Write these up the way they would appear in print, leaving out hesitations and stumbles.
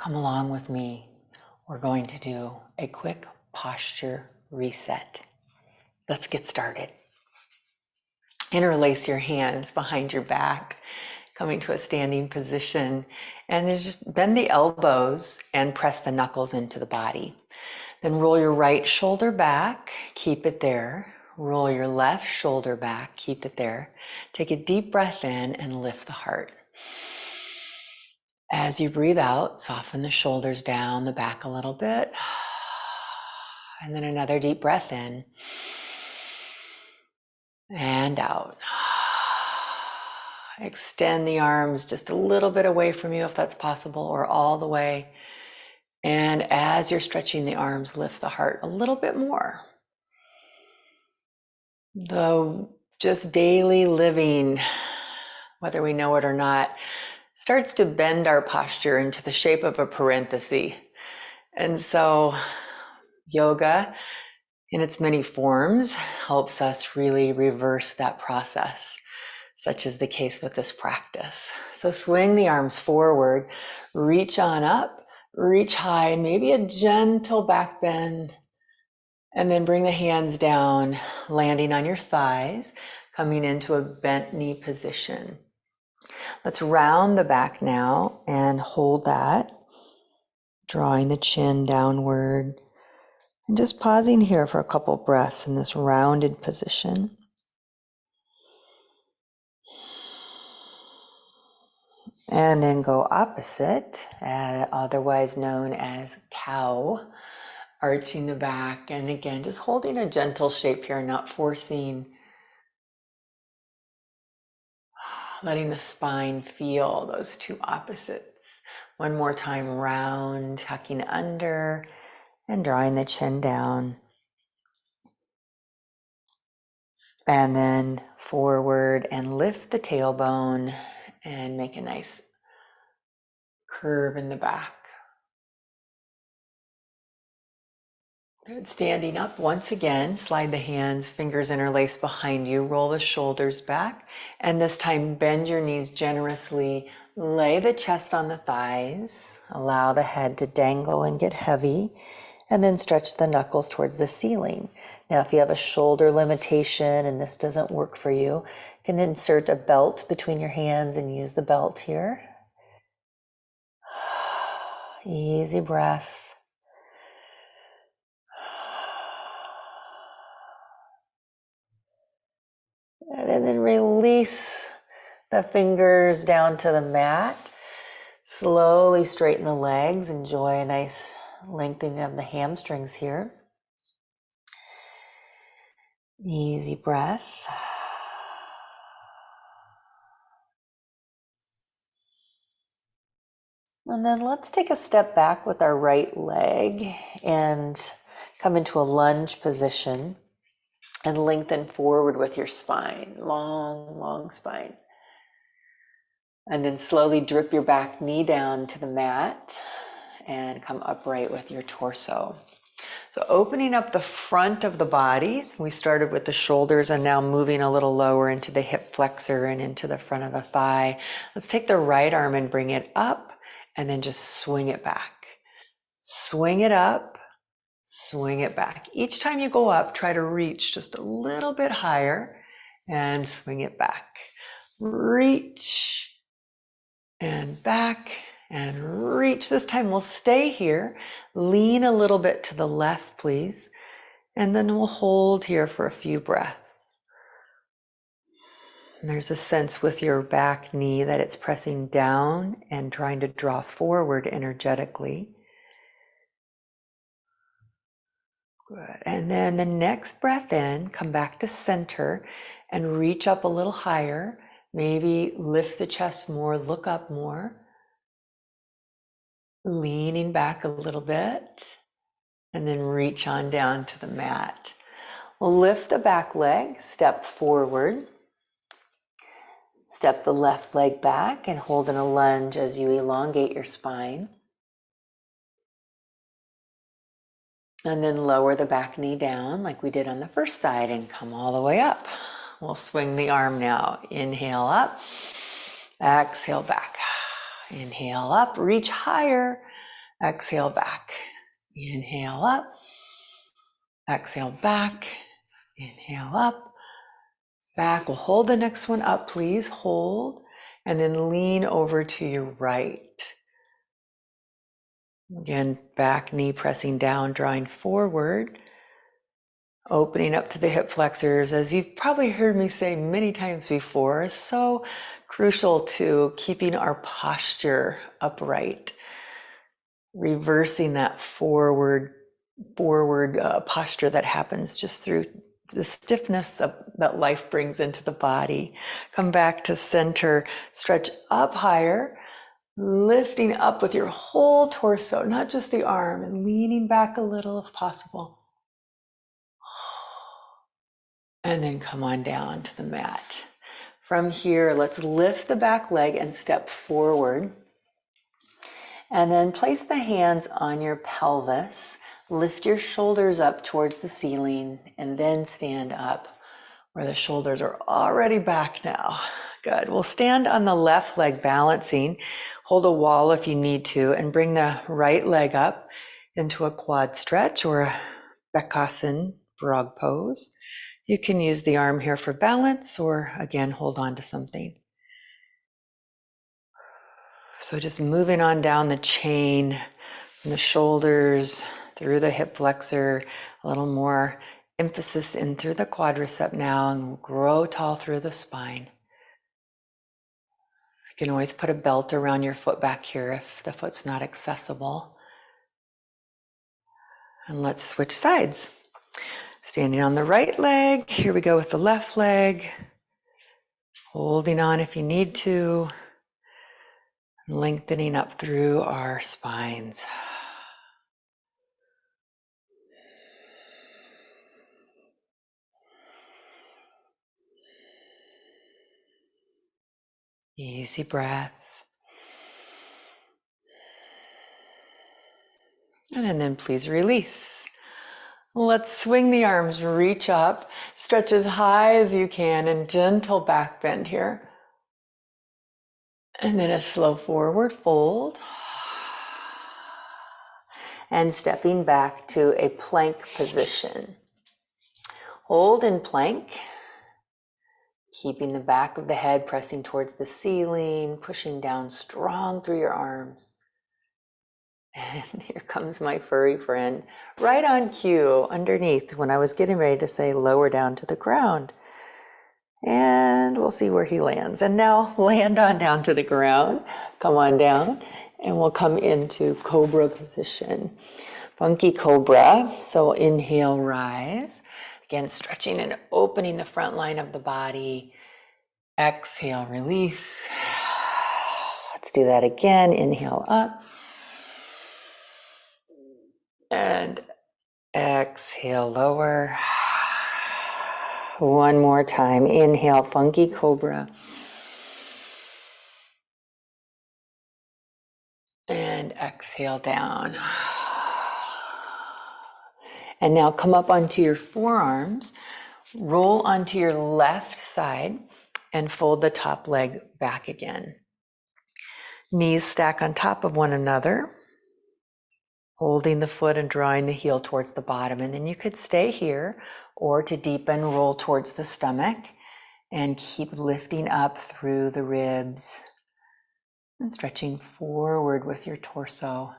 come along with me. We're going to do a quick posture reset. Let's get started. Interlace your hands behind your back, coming to a standing position, and then just bend the elbows and press the knuckles into the body. Then roll your right shoulder back, keep it there. Roll your left shoulder back, keep it there. Take a deep breath in and lift the heart. As you breathe out, soften the shoulders down, the back a little bit. And then another deep breath in and out. Extend the arms just a little bit away from you if that's possible, or all the way. And as you're stretching the arms, lift the heart a little bit more. The just daily living, whether we know it or not, starts to bend our posture into the shape of a parenthesis. And so yoga in its many forms helps us really reverse that process, such is the case with this practice. So swing the arms forward, reach on up, reach high, maybe a gentle back bend, and then bring the hands down, landing on your thighs, coming into a bent knee position. Let's round the back now and hold that, drawing the chin downward, and just pausing here for a couple breaths in this rounded position. And then go opposite, otherwise known as cow, arching the back. And again, just holding a gentle shape here, not forcing, letting the spine feel those two opposites. One more time, round, tucking under and drawing the chin down. And then forward and lift the tailbone and make a nice curve in the back. Good. Standing up once again, slide the hands, fingers interlaced behind you, roll the shoulders back, and this time bend your knees generously, lay the chest on the thighs, allow the head to dangle and get heavy, and then stretch the knuckles towards the ceiling. Now, if you have a shoulder limitation and this doesn't work for you, you can insert a belt between your hands and use the belt here. Easy breath. And then release the fingers down to the mat. Slowly straighten the legs. Enjoy a nice lengthening of the hamstrings here. Easy breath. And then let's take a step back with our right leg and come into a lunge position and lengthen forward with your spine. Long, long spine. And then slowly drip your back knee down to the mat and come upright with your torso. So opening up the front of the body, we started with the shoulders and now moving a little lower into the hip flexor and into the front of the thigh. Let's take the right arm and bring it up and then just swing it back. Swing it up, swing it back. Each time you go up, try to reach just a little bit higher and swing it back. Reach and back and reach. This time we'll stay here. Lean a little bit to the left, please. And then we'll hold here for a few breaths. And there's a sense with your back knee that it's pressing down and trying to draw forward energetically. Good. And then the next breath in, come back to center and reach up a little higher. Maybe lift the chest more, look up more. Leaning back a little bit, and then reach on down to the mat. We'll lift the back leg, step forward. Step the left leg back and hold in a lunge as you elongate your spine. And then lower the back knee down like we did on the first side and come all the way up. We'll swing the arm now. Inhale up, exhale back. Inhale up, reach higher. Exhale back. Inhale up. Exhale back. Inhale up. Back. We'll hold the next one up, please. Hold. And then lean over to your right. Again, back knee pressing down, drawing forward. Opening up to the hip flexors, as you've probably heard me say many times before, is so crucial to keeping our posture upright. Reversing that forward posture that happens just through the stiffness that life brings into the body. Come back to center, stretch up higher, lifting up with your whole torso, not just the arm, and leaning back a little if possible. And then come on down to the mat. From here, let's lift the back leg and step forward. And then place the hands on your pelvis. Lift your shoulders up towards the ceiling and then stand up where the shoulders are already back now. Good. We'll stand on the left leg balancing. Hold a wall if you need to and bring the right leg up into a quad stretch or a Bakasana frog pose. You can use the arm here for balance or again, hold on to something. So just moving on down the chain from the shoulders through the hip flexor, a little more emphasis in through the quadricep now, and we'll grow tall through the spine. You can always put a belt around your foot back here if the foot's not accessible. And let's switch sides. Standing on the right leg, here we go with the left leg. Holding on if you need to. Lengthening up through our spines. Easy breath. And then please release. Let's swing the arms, reach up, stretch as high as you can, and gentle back bend here. And then a slow forward fold. And stepping back to a plank position. Hold in plank, keeping the back of the head pressing towards the ceiling, pushing down strong through your arms. And here comes my furry friend, right on cue, underneath when I was getting ready to say lower down to the ground. And we'll see where he lands. And now land on down to the ground. Come on down. And we'll come into cobra position. Funky cobra. So inhale, rise. Again, stretching and opening the front line of the body. Exhale, release. Let's do that again. Inhale up. And exhale, lower. One more time. Inhale, funky cobra. And exhale down. And now come up onto your forearms. Roll onto your left side and fold the top leg back again. Knees stack on top of one another. Holding the foot and drawing the heel towards the bottom. And then you could stay here or to deepen, roll towards the stomach and keep lifting up through the ribs and stretching forward with your torso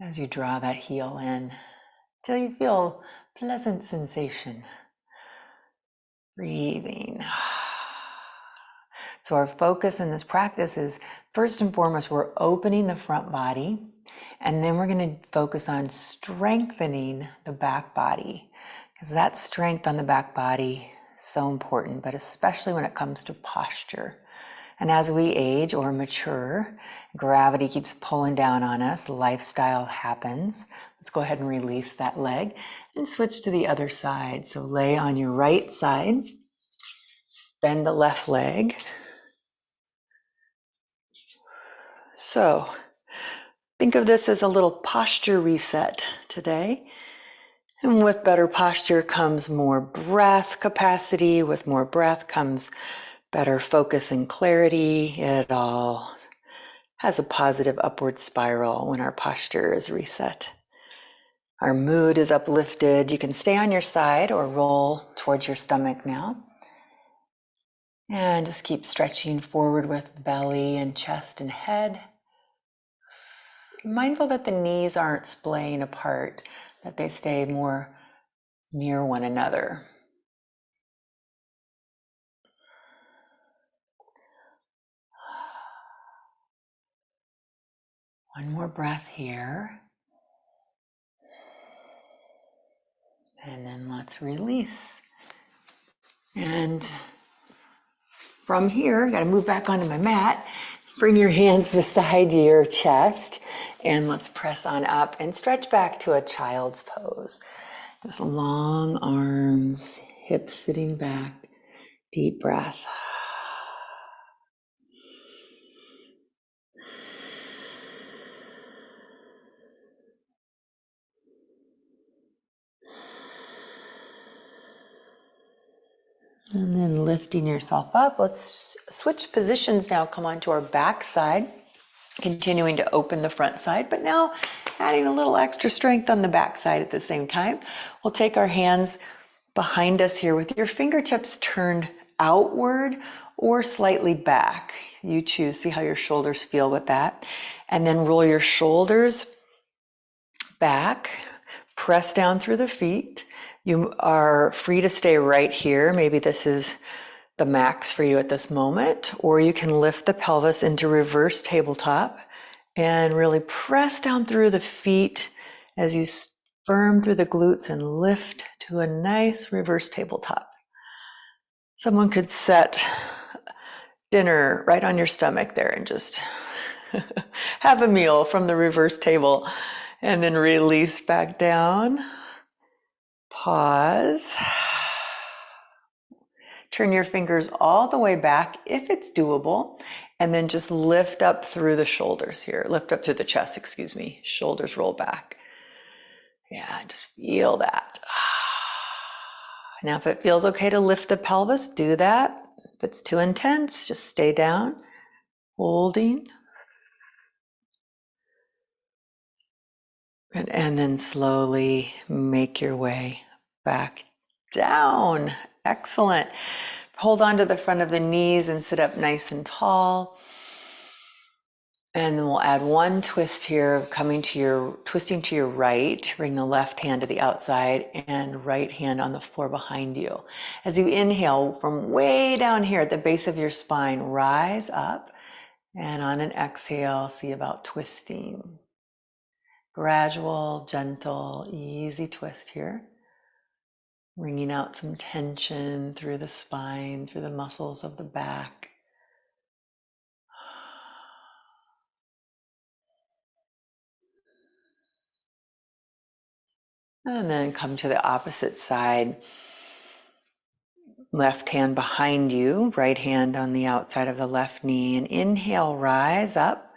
as you draw that heel in till you feel pleasant sensation. Breathing. So our focus in this practice is first and foremost, we're opening the front body. And then we're going to focus on strengthening the back body, because that strength on the back body is so important, but especially when it comes to posture. And as we age or mature, gravity keeps pulling down on us, lifestyle happens. Let's go ahead and release that leg and switch to the other side. So lay on your right side, bend the left leg. So think of this as a little posture reset today. And with better posture comes more breath capacity. With more breath comes better focus and clarity. It all has a positive upward spiral when our posture is reset. Our mood is uplifted. You can stay on your side or roll towards your stomach now. And just keep stretching forward with belly and chest and head. Mindful that the knees aren't splaying apart, that they stay more near one another. One more breath here. And then let's release. And from here, got to move back onto my mat. Bring your hands beside your chest and let's press on up and stretch back to a child's pose. Just long arms, hips sitting back, deep breath. And then lifting yourself up, let's switch positions now. Come onto our back side, continuing to open the front side, but now adding a little extra strength on the back side at the same time. We'll take our hands behind us here with your fingertips turned outward or slightly back. You choose, see how your shoulders feel with that. And then roll your shoulders back, press down through the feet. You are free to stay right here. Maybe this is the max for you at this moment, or you can lift the pelvis into reverse tabletop and really press down through the feet as you firm through the glutes and lift to a nice reverse tabletop. Someone could set dinner right on your stomach there and just have a meal from the reverse table and then release back down. Pause. Turn your fingers all the way back if it's doable, and then just lift up through the shoulders here. Lift up through the chest, excuse me. Shoulders roll back. Yeah, just feel that. Now, if it feels okay to lift the pelvis, do that. If it's too intense, just stay down, holding. And then slowly make your way back down. Excellent. Hold on to the front of the knees and sit up nice and tall. And then we'll add one twist here, twisting to your right. Bring the left hand to the outside and right hand on the floor behind you. As you inhale from way down here at the base of your spine, rise up. And on an exhale, see about twisting. Gradual, gentle, easy twist here. Bringing out some tension through the spine, through the muscles of the back. And then come to the opposite side. Left hand behind you, right hand on the outside of the left knee. And inhale, rise up.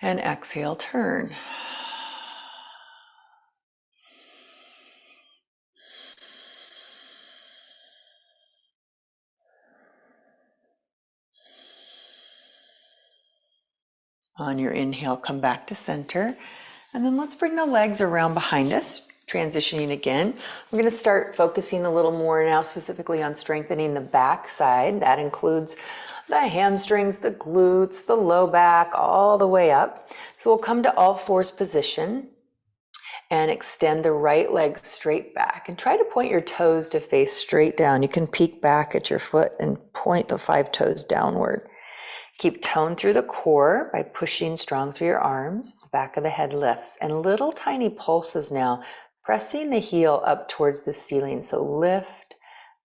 And exhale, turn. On your inhale, come back to center. And then let's bring the legs around behind us, transitioning again. We're going to start focusing a little more now specifically on strengthening the back side. That includes the hamstrings, the glutes, the low back, all the way up. So we'll come to all fours position and extend the right leg straight back and try to point your toes to face straight down. You can peek back at your foot and point the 5 toes downward. Keep tone through the core by pushing strong through your arms. The back of the head lifts. And little tiny pulses now, pressing the heel up towards the ceiling. So lift,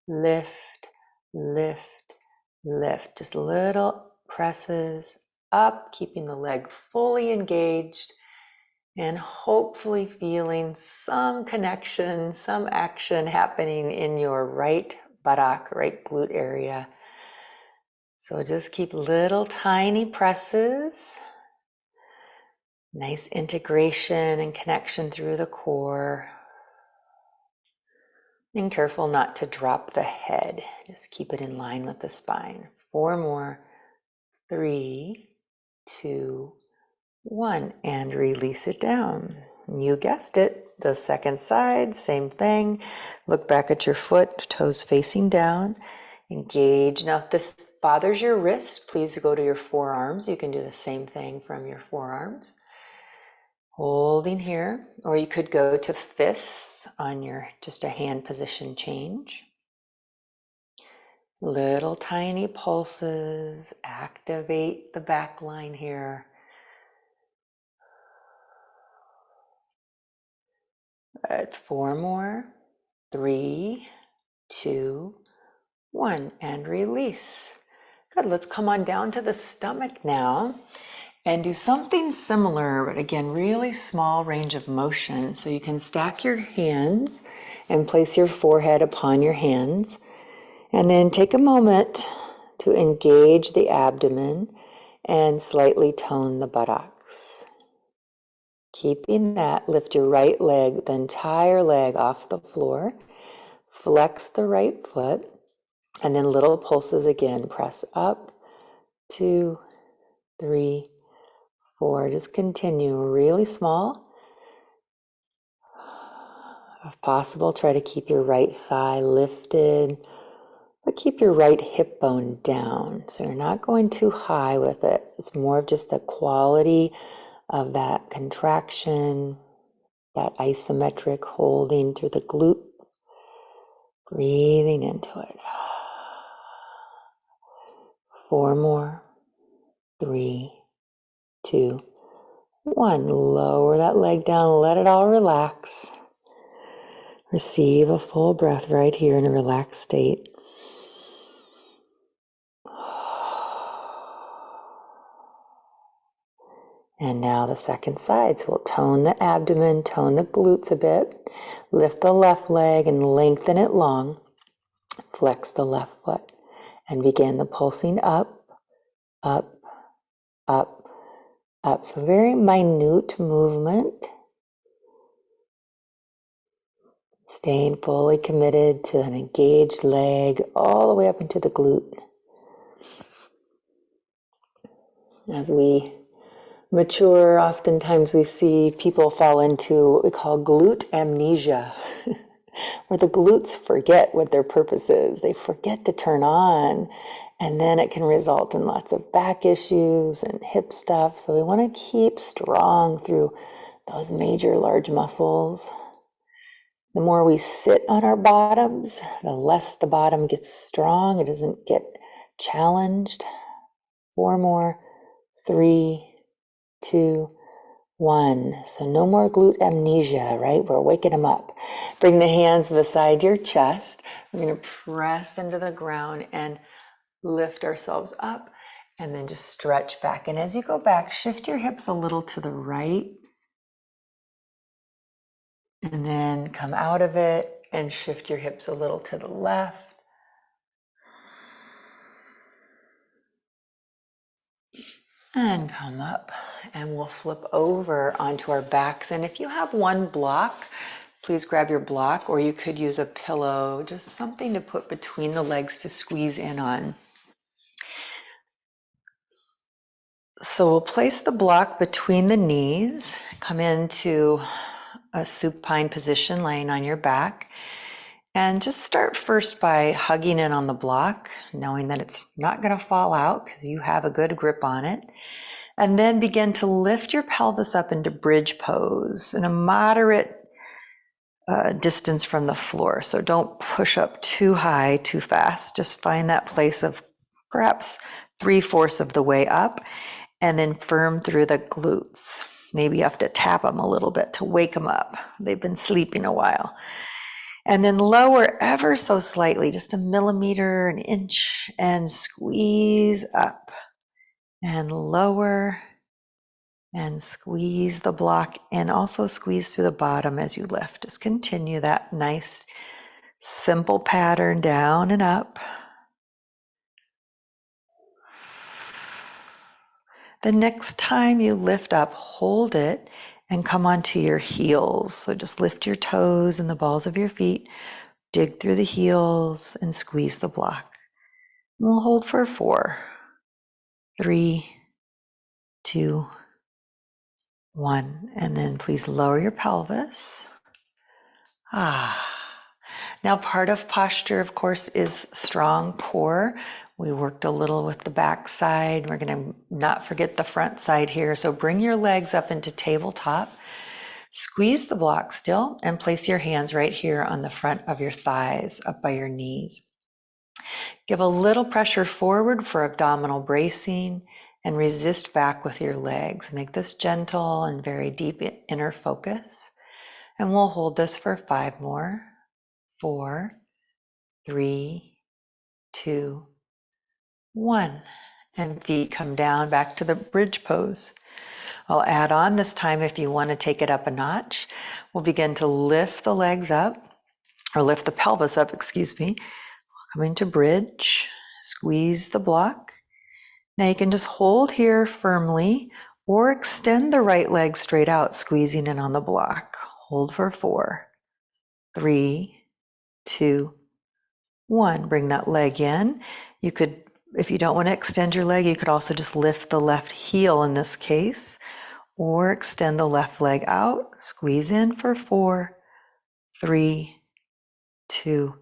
lift, lift, lift. Just little presses up, keeping the leg fully engaged and hopefully feeling some connection, some action happening in your right buttock, right glute area. So just keep little tiny presses, nice integration and connection through the core. Being careful not to drop the head, just keep it in line with the spine. 4 more, 3, 2, 1, and release it down. You guessed it, the second side, same thing. Look back at your foot, toes facing down. Engage. Now, if this bothers your wrist, please go to your forearms. You can do the same thing from your forearms. Holding here, or you could go to fists on your just a hand position change. Little tiny pulses, activate the back line here. Good. 4 more. 3, 2, 1, and release. Good. Let's come on down to the stomach now and do something similar, but again, really small range of motion. So you can stack your hands and place your forehead upon your hands, and then take a moment to engage the abdomen and slightly tone the buttocks. Keeping that, lift your right leg, the entire leg off the floor. Flex the right foot, and then little pulses again. Press up, 2, 3, 4. Just continue really small. If possible, try to keep your right thigh lifted, but keep your right hip bone down. So you're not going too high with it. It's more of just the quality of that contraction, that isometric holding through the glute, breathing into it. 4 more. 3, 2, 1. Lower that leg down, let it all relax. Receive a full breath right here in a relaxed state. And now the second side. So we'll tone the abdomen, tone the glutes a bit. Lift the left leg and lengthen it long. Flex the left foot and begin the pulsing up, up, up, up. So very minute movement. Staying fully committed to an engaged leg all the way up into the glute. As we mature, oftentimes we see people fall into what we call glute amnesia, where the glutes forget what their purpose is. They forget to turn on, and then it can result in lots of back issues and hip stuff. So we want to keep strong through those major large muscles. The more we sit on our bottoms, the less the bottom gets strong. It doesn't get challenged. 4 more. 3, 2, 1. So no more glute amnesia, right? We're waking them up. Bring the hands beside your chest. We're going to press into the ground and lift ourselves up, and then just stretch back. And as you go back, shift your hips a little to the right, and then come out of it and shift your hips a little to the left. And come up, and we'll flip over onto our backs. And if you have one block, please grab your block, or you could use a pillow, just something to put between the legs to squeeze in on. So we'll place the block between the knees, come into a supine position, laying on your back, and just start first by hugging in on the block, knowing that it's not going to fall out because you have a good grip on it. And then begin to lift your pelvis up into bridge pose in a moderate distance from the floor. So don't push up too high, too fast. Just find that place of perhaps 3/4 of the way up, and then firm through the glutes. Maybe you have to tap them a little bit to wake them up. They've been sleeping a while. And then lower ever so slightly, just a millimeter, an inch, and squeeze up. And lower, and squeeze the block, and also squeeze through the bottom as you lift. Just continue that nice, simple pattern down and up. The next time you lift up, hold it and come onto your heels. So just lift your toes and the balls of your feet, dig through the heels, and squeeze the block. And we'll hold for 4, 3, 2, 1. And then please lower your pelvis. Now, part of posture, of course, is strong core. We worked a little with the back side. We're going to not forget the front side here. So bring your legs up into tabletop. Squeeze the block still and place your hands right here on the front of your thighs, up by your knees. Give a little pressure forward for abdominal bracing and resist back with your legs. Make this gentle and very deep inner focus. And we'll hold this for 5 more. 4, 3, 2, 1. And feet come down back to the bridge pose. I'll add on this time if you want to take it up a notch. We'll begin to lift the legs up, or lift the pelvis up, excuse me. Coming to bridge, squeeze the block. Now you can just hold here firmly or extend the right leg straight out, squeezing it on the block. Hold for 4, 3, 2, 1. Bring that leg in. You could, if you don't want to extend your leg, you could also just lift the left heel in this case, or extend the left leg out. Squeeze in for 4, 3, 2,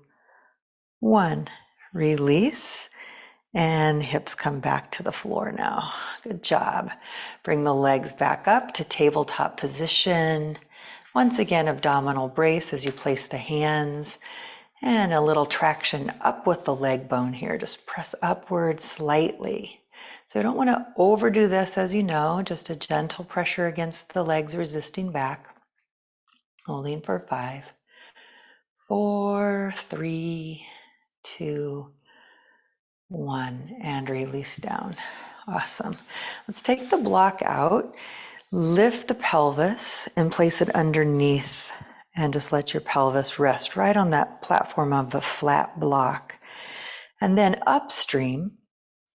1. Release, and hips come back to the floor now. Good job. Bring the legs back up to tabletop position. Once again, abdominal brace as you place the hands, and a little traction up with the leg bone here. Just press upward slightly. So I don't want to overdo this, as you know, just a gentle pressure against the legs resisting back. Holding for 5, 4, 3, 2, 1, and release down. Awesome. Let's take the block out, lift the pelvis and place it underneath, and just let your pelvis rest right on that platform of the flat block. And then upstream,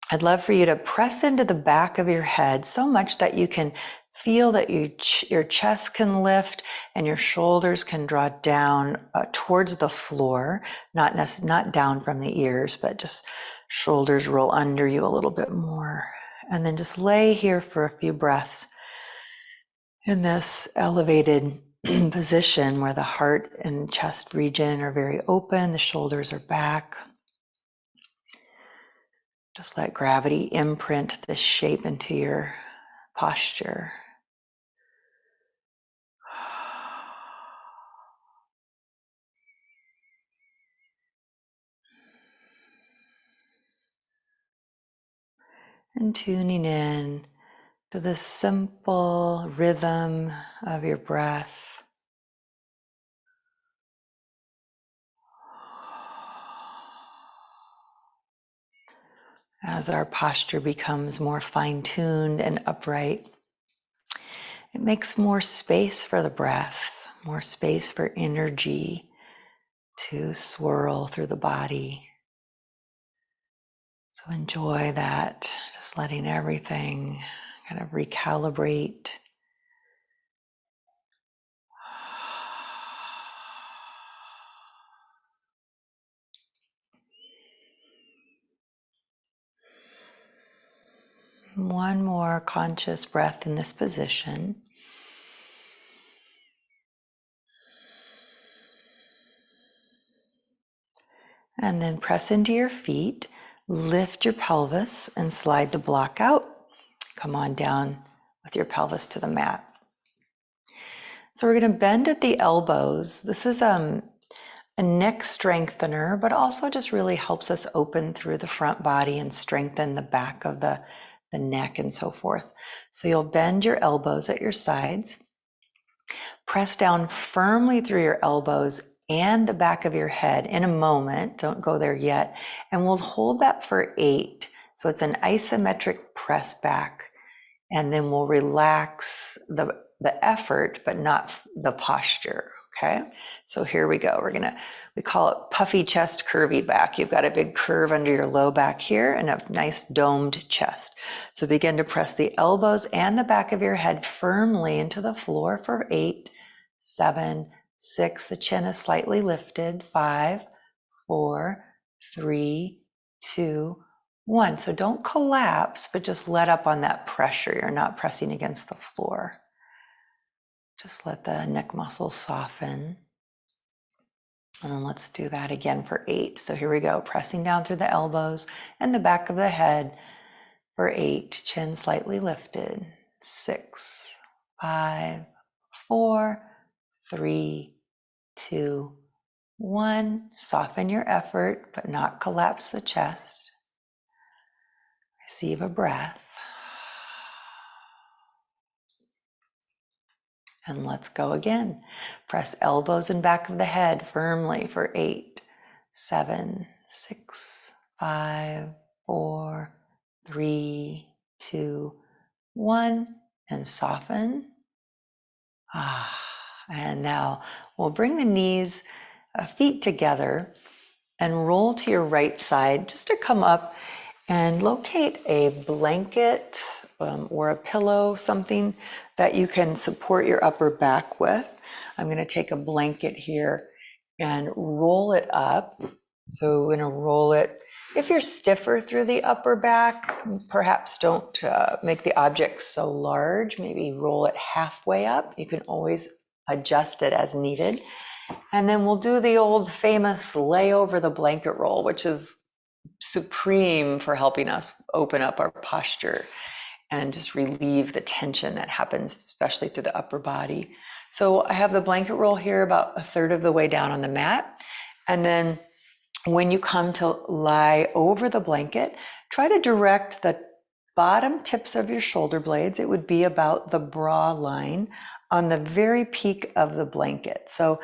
I'd love for you to press into the back of your head so much that you can feel that your chest can lift and your shoulders can draw down towards the floor, not down from the ears, but just shoulders roll under you a little bit more. And then just lay here for a few breaths in this elevated position where the heart and chest region are very open, the shoulders are back. Just let gravity imprint this shape into your posture. And tuning in to the simple rhythm of your breath. As our posture becomes more fine-tuned and upright, it makes more space for the breath, more space for energy to swirl through the body. So enjoy that, just letting everything kind of recalibrate. One more conscious breath in this position. And then press into your feet, lift your pelvis and slide the block out. Come on down with your pelvis to the mat. So we're going to bend at the elbows. This is a neck strengthener, but also just really helps us open through the front body and strengthen the back of the neck and so forth. So you'll bend your elbows at your sides. Press down firmly through your elbows and the back of your head in a moment. Don't go there yet. And we'll hold that for 8. So it's an isometric press back. And then we'll relax the effort, but not the posture. Okay. So here we go. We call it puffy chest, curvy back. You've got a big curve under your low back here and a nice domed chest. So begin to press the elbows and the back of your head firmly into the floor for 8, 7, 6. The chin is slightly lifted. 5, 4, 3, 2, 1. So don't collapse, but just let up on that pressure. You're not pressing against the floor. Just let the neck muscles soften. And then let's do that again for 8. So here we go, pressing down through the elbows and the back of the head for 8. Chin slightly lifted. 6, 5, 4, 3, 2, 1. Soften your effort, but not collapse the chest. Receive a breath. And let's go again. Press elbows and back of the head firmly for 8, 7, 6, 5, 4, 3, 2, 1. And soften. And now we'll bring the knees, feet together and roll to your right side just to come up and locate a blanket or a pillow, something that you can support your upper back with. I'm going to take a blanket here and roll it up. So we're going to roll it. If you're stiffer through the upper back, perhaps don't make the object so large. Maybe roll it halfway up. You can always adjust it as needed. And then we'll do the old famous lay over the blanket roll, which is supreme for helping us open up our posture and just relieve the tension that happens, especially through the upper body. So I have the blanket roll here about a third of the way down on the mat. And then when you come to lie over the blanket, try to direct the bottom tips of your shoulder blades. It would be about the bra line on the very peak of the blanket. So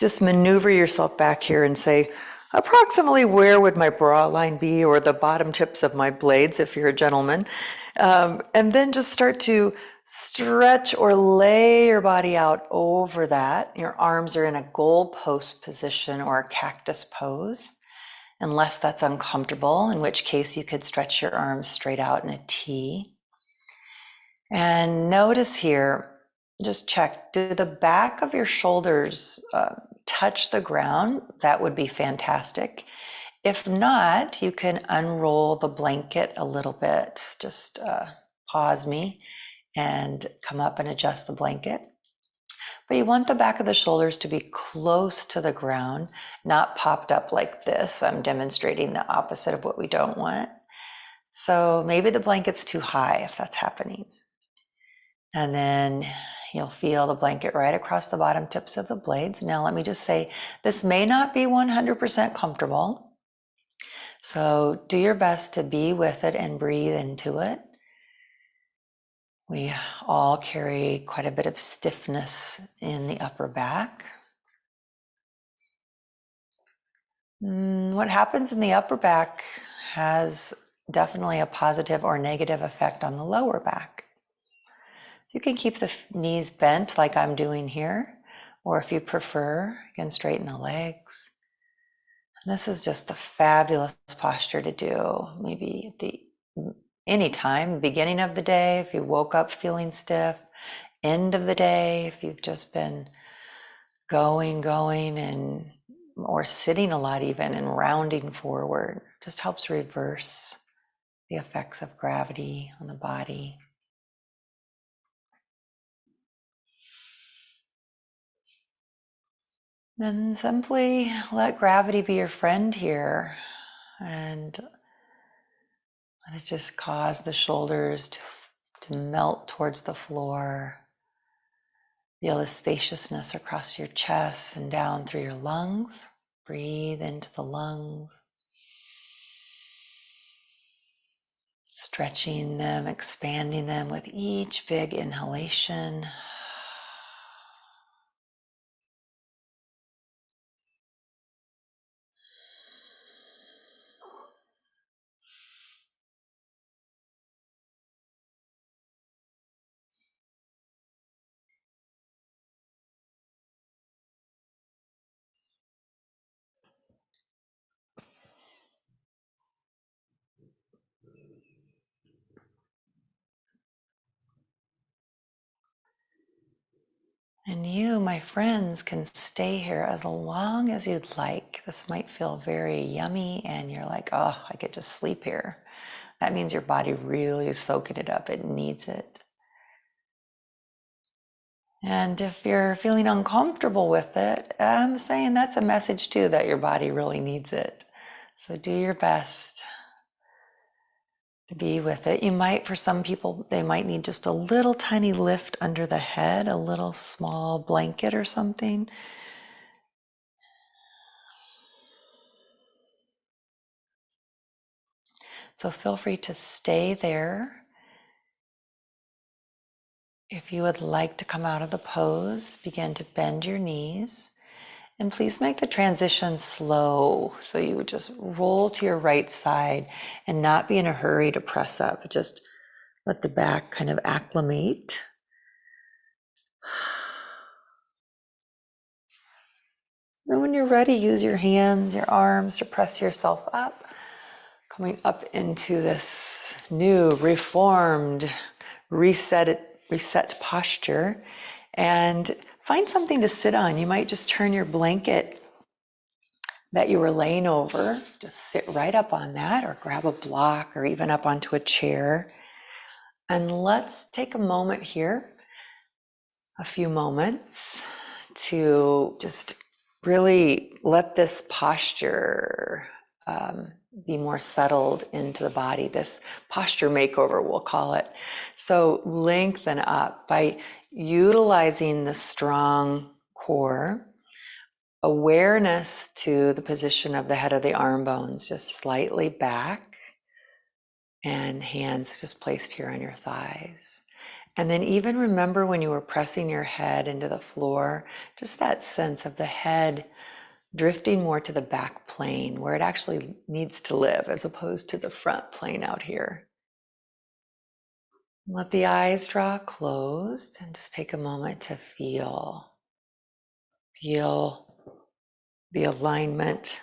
just maneuver yourself back here and say, approximately where would my bra line be, or the bottom tips of my blades if you're a gentleman. And then just start to stretch or lay your body out over that. Your arms are in a goalpost position or a cactus pose, unless that's uncomfortable, in which case you could stretch your arms straight out in a T. And notice here, just check, do the back of your shoulders touch the ground? That would be fantastic. If not, you can unroll the blanket a little bit. Just pause me and come up and adjust the blanket. But you want the back of the shoulders to be close to the ground, not popped up like this. I'm demonstrating the opposite of what we don't want. So maybe the blanket's too high if that's happening. And then you'll feel the blanket right across the bottom tips of the blades. Now, let me just say, this may not be 100% comfortable. So do your best to be with it and breathe into it. We all carry quite a bit of stiffness in the upper back. What happens in the upper back has definitely a positive or negative effect on the lower back. You can keep the knees bent like I'm doing here, or if you prefer, you can straighten the legs. And this is just a fabulous posture to do, maybe at any time, beginning of the day, if you woke up feeling stiff, end of the day, if you've just been going, and or sitting a lot even and rounding forward, just helps reverse the effects of gravity on the body. Then simply let gravity be your friend here, and let it just cause the shoulders to melt towards the floor. Feel the spaciousness across your chest and down through your lungs. Breathe into the lungs, stretching them, expanding them with each big inhalation. And you, my friends, can stay here as long as you'd like. This might feel very yummy and you're like, oh, I could just sleep here. that means your body really is soaking it up. It needs it. And if you're feeling uncomfortable with it, I'm saying that's a message too, that your body really needs it. So do your best to be with it. You might, for some people, they might need just a little tiny lift under the head, a little small blanket or something. So feel free to stay there. If you would like to come out of the pose, begin to bend your knees. And please make the transition slow. So you would just roll to your right side and not be in a hurry to press up. Just let the back kind of acclimate. And when you're ready, use your hands, your arms to press yourself up. Coming up into this new, reformed, reset posture. And find something to sit on. You might just turn your blanket that you were laying over, just sit right up on that, or grab a block, or even up onto a chair. And let's take a moment here, a few moments, to just really let this posture be more settled into the body, this posture makeover, we'll call it. So lengthen up by utilizing the strong core, awareness to the position of the head of the arm bones, just slightly back, and hands just placed here on your thighs. And then even remember when you were pressing your head into the floor, just that sense of the head drifting more to the back plane where it actually needs to live, as opposed to the front plane out here. Let the eyes draw closed and just take a moment to feel the alignment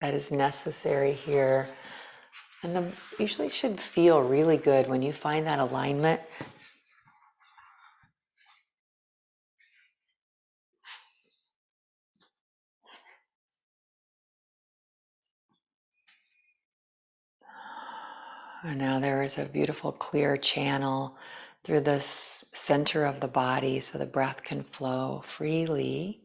that is necessary here. And usually should feel really good when you find that alignment. And now there is a beautiful clear channel through the center of the body so the breath can flow freely.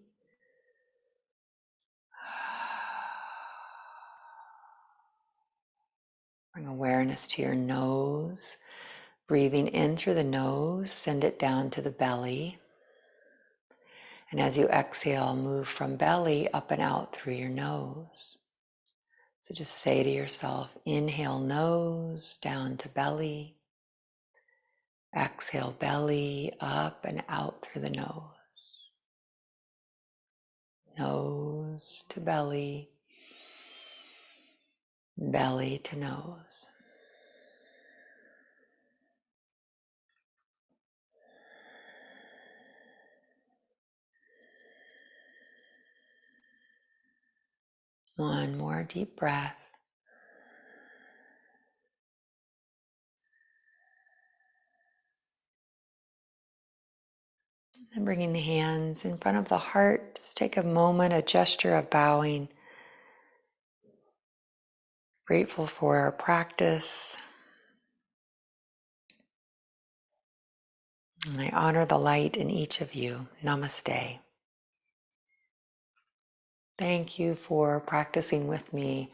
Bring awareness to your nose. Breathing in through the nose, send it down to the belly. And as you exhale, move from belly up and out through your nose. So just say to yourself, inhale nose, down to belly. Exhale belly, up and out through the nose. Nose to belly, belly to nose. One more deep breath. And bringing the hands in front of the heart, just take a moment, a gesture of bowing. Grateful for our practice. And I honor the light in each of you. Namaste. Thank you for practicing with me